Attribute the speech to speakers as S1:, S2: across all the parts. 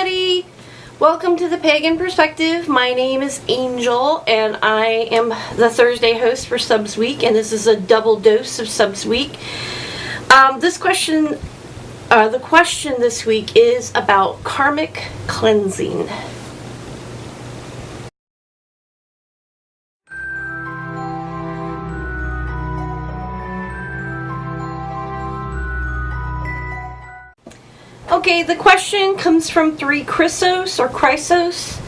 S1: everybody! Welcome to the Pagan Perspective. My name is Angel and I am the Thursday host for Subs Week, and this is a double dose of Subs Week. The question this week is about karmic cleansing. Okay, the question comes from 3 Chrysos or Chrysos.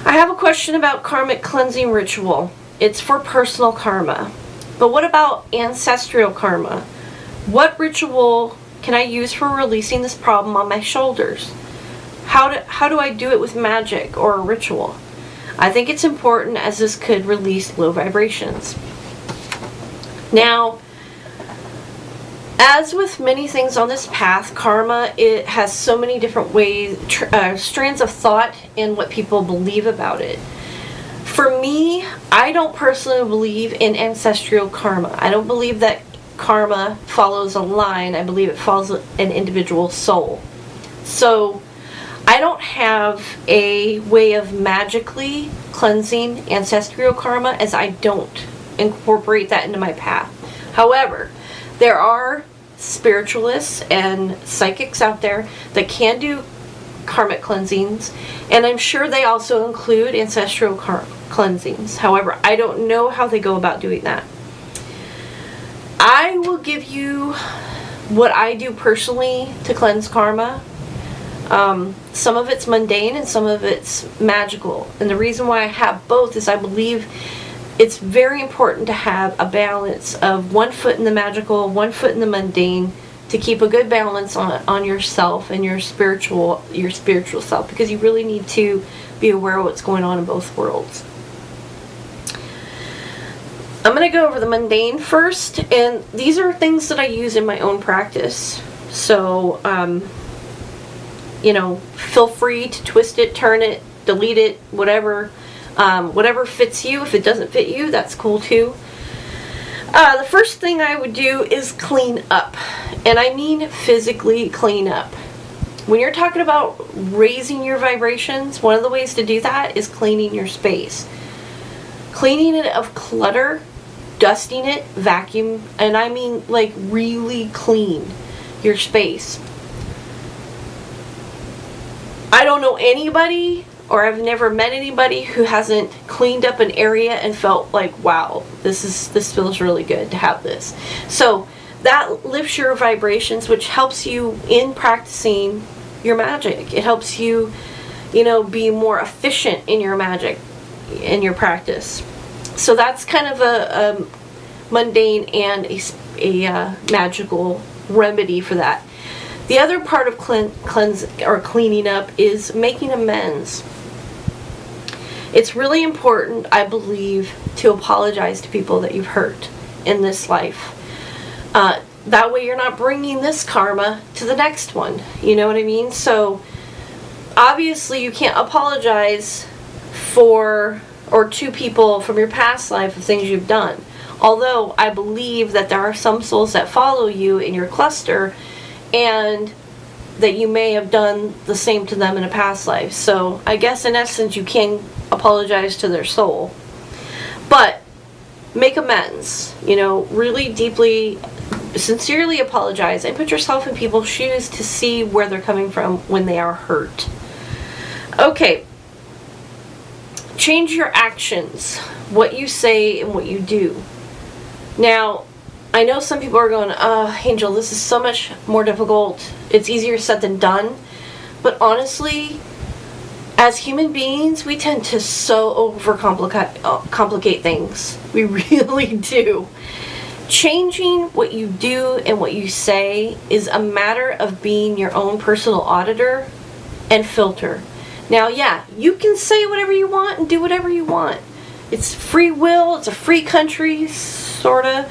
S1: I have a question about karmic cleansing ritual. It's for personal karma. But what about ancestral karma? What ritual can I use for releasing this problem on my shoulders? How do I do it with magic or a ritual? I think it's important as this could release low vibrations. Now, as with many things on this path, karma, it has so many different ways, strands of thought and what people believe about it. For me, I don't personally believe in ancestral karma. I don't believe that karma follows a line. I believe it follows an individual soul. So I don't have a way of magically cleansing ancestral karma, as I don't incorporate that into my path. However, there are spiritualists and psychics out there that can do karmic cleansings, and I'm sure they also include ancestral cleansings. However, I don't know how they go about doing that. I will give you what I do personally to cleanse karma. Some of it's mundane and some of it's magical, and the reason why I have both is I believe it's very important to have a balance of one foot in the magical, one foot in the mundane, to keep a good balance on yourself and your spiritual self, because you really need to be aware of what's going on in both worlds. I'm going to go over the mundane first, and these are things that I use in my own practice. So, feel free to twist it, turn it, delete it, whatever. Whatever fits you. If it doesn't fit you, that's cool too. The first thing I would do is clean up. And I mean physically clean up. When you're talking about raising your vibrations, one of the ways to do that is cleaning your space. Cleaning it of clutter, dusting it, vacuum, and I mean like really clean your space. I don't know anybody, or I've never met anybody who hasn't cleaned up an area and felt like, wow, this feels really good to have this. So that lifts your vibrations, which helps you in practicing your magic. It helps you, be more efficient in your magic, in your practice. So that's kind of a mundane and a magical remedy for that. The other part of cleaning up is making amends. It's really important, I believe, to apologize to people that you've hurt in this life. That way you're not bringing this karma to the next one. You know what I mean? So, obviously you can't apologize for or to people from your past life of things you've done. Although, I believe that there are some souls that follow you in your cluster, and that you may have done the same to them in a past life. So I guess in essence you can apologize to their soul. But make amends. Really deeply, sincerely apologize and put yourself in people's shoes to see where they're coming from when they are hurt. Okay. Change your actions. What you say and what you do. Now, I know some people are going, Angel, this is so much more difficult. It's easier said than done. But honestly, as human beings, we tend to so overcomplicate things. We really do. Changing what you do and what you say is a matter of being your own personal auditor and filter. Now, yeah, you can say whatever you want and do whatever you want. It's free will. It's a free country, sorta.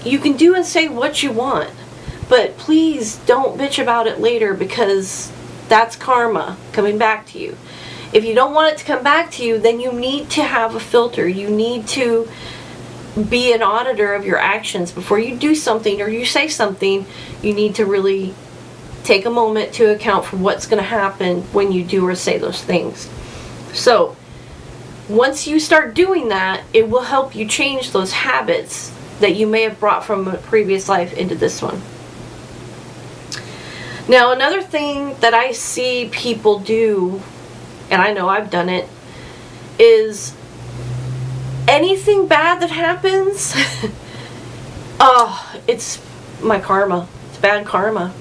S1: You can do and say what you want, but please don't bitch about it later, because that's karma coming back to you. If you don't want it to come back to you, then you need to have a filter. You need to be an auditor of your actions. Before you do something or you say something, you need to really take a moment to account for what's going to happen when you do or say those things. So, once you start doing that, it will help you change those habits that you may have brought from a previous life into this one. Now, another thing that I see people do, and I know I've done it, is anything bad that happens, oh, it's my karma. It's bad karma.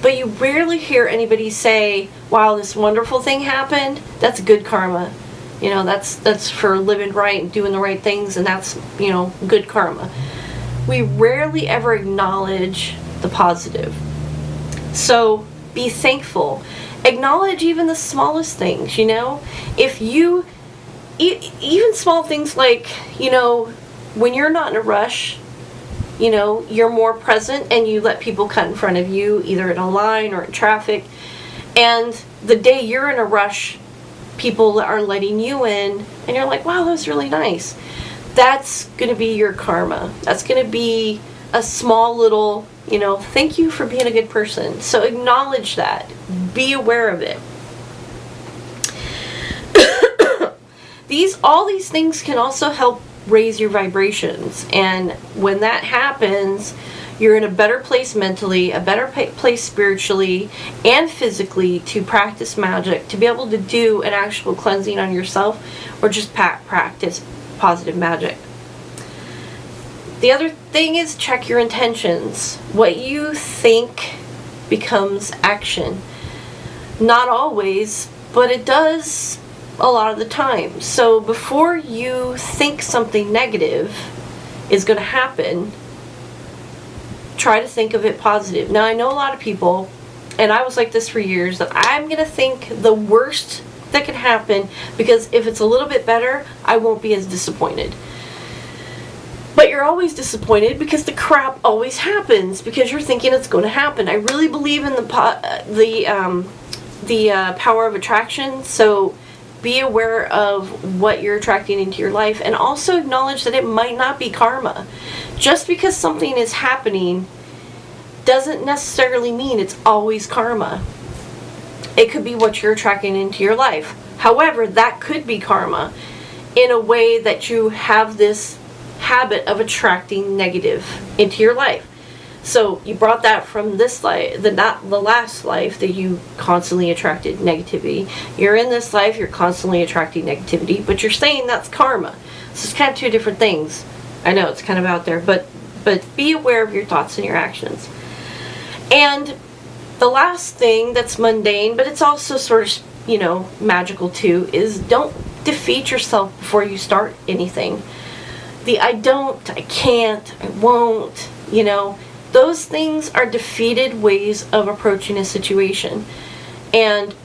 S1: But you rarely hear anybody say, wow, this wonderful thing happened, that's good karma. You know, that's for living right and doing the right things, and that's, you know, good karma. We rarely ever acknowledge the positive. So be thankful. Acknowledge even the smallest things, you know. If you, even small things like, you know, when you're not in a rush, you know, you're more present and you let people cut in front of you, either in a line or in traffic. And the day you're in a rush, people are letting you in, and you're like, wow, that was really nice. That's going to be your karma. That's going to be a small little, you know, thank you for being a good person. So acknowledge that. Be aware of it. All these things can also help raise your vibrations. And when that happens, you're in a better place mentally, a better place spiritually and physically to practice magic, to be able to do an actual cleansing on yourself, or just practice positive magic. The other thing is, check your intentions. What you think becomes action. Not always, but it does a lot of the time. So before you think something negative is going to happen, try to think of it positive. Now, I know a lot of people, and I was like this for years, that I'm going to think the worst that can happen, because if it's a little bit better, I won't be as disappointed. But you're always disappointed because the crap always happens, because you're thinking it's going to happen. I really believe in the power of attraction, so be aware of what you're attracting into your life, and also acknowledge that it might not be karma. Just because something is happening doesn't necessarily mean it's always karma. It could be what you're attracting into your life. However, that could be karma in a way that you have this habit of attracting negative into your life. So you brought that from this life, the last life that you constantly attracted negativity. You're in this life, you're constantly attracting negativity, but you're saying that's karma. So it's kind of two different things. I know it's kind of out there, but be aware of your thoughts and your actions. And the last thing that's mundane, but it's also sort of, you know, magical too, is don't defeat yourself before you start anything. The I don't, I can't, I won't, you know, those things are defeated ways of approaching a situation. And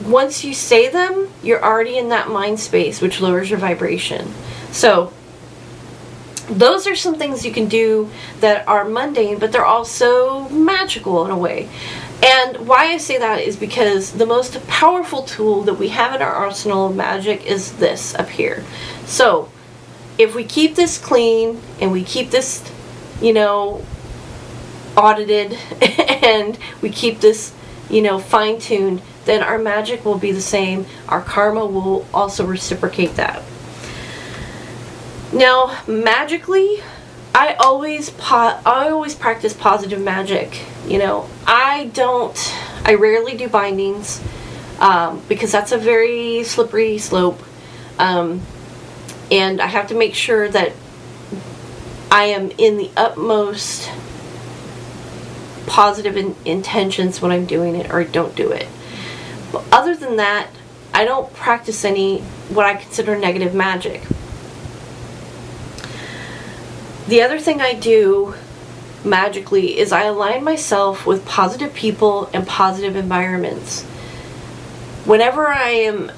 S1: once you say them, you're already in that mind space, which lowers your vibration. So those are some things you can do that are mundane, but they're also magical in a way. And why I say that is because the most powerful tool that we have in our arsenal of magic is this up here. So if we keep this clean and we keep this, you know, audited and we keep this, you know, fine-tuned, then our magic will be the same. Our karma will also reciprocate that. Now, magically, I always practice positive magic. You know, I rarely do bindings because that's a very slippery slope. And I have to make sure that I am in the utmost positive intentions when I'm doing it, or don't do it. But other than that, I don't practice any what I consider negative magic. The other thing I do magically is I align myself with positive people and positive environments. Whenever I am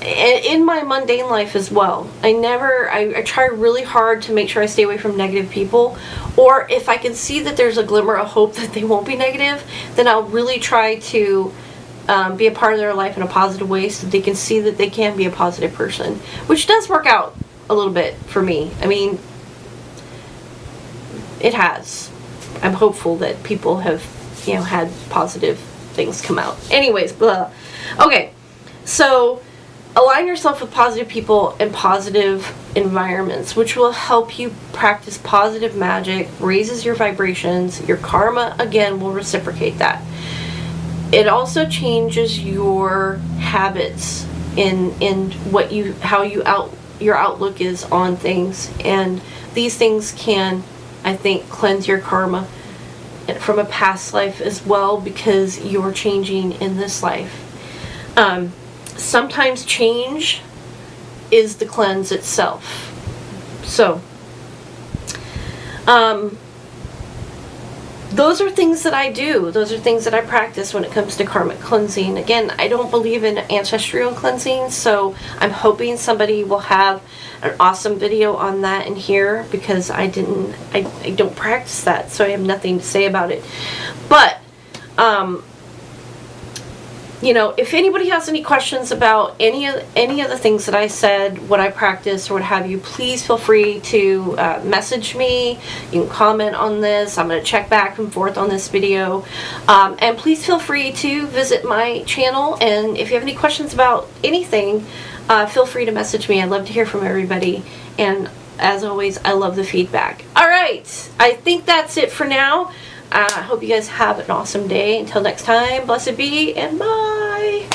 S1: in my mundane life as well, I try really hard to make sure I stay away from negative people, or if I can see that there's a glimmer of hope that they won't be negative, then I'll really try to be a part of their life in a positive way so that they can see that they can be a positive person, which does work out a little bit for me. I mean, it has. I'm hopeful that people have you know, had positive things come out. Anyways, blah. Okay, so align yourself with positive people and positive environments, which will help you practice positive magic, raises your vibrations. Your karma, again, will reciprocate that. It also changes your habits in what you, how you your outlook is on things, and these things can, I think, cleanse your karma from a past life as well, because you're changing in this life. Sometimes change is the cleanse itself. So, those are things that I do. Those are things that I practice when it comes to karmic cleansing. Again, I don't believe in ancestral cleansing, so I'm hoping somebody will have an awesome video on that in here, because I don't practice that, so I have nothing to say about it. But, you know, if anybody has any questions about any of the things that I said, what I practice, or what have you, please feel free to message me. You can comment on this. I'm going to check back and forth on this video. And please feel free to visit my channel. And if you have any questions about anything, feel free to message me. I'd love to hear from everybody. And as always, I love the feedback. All right. I think that's it for now. I hope you guys have an awesome day. Until next time, blessed be, and bye.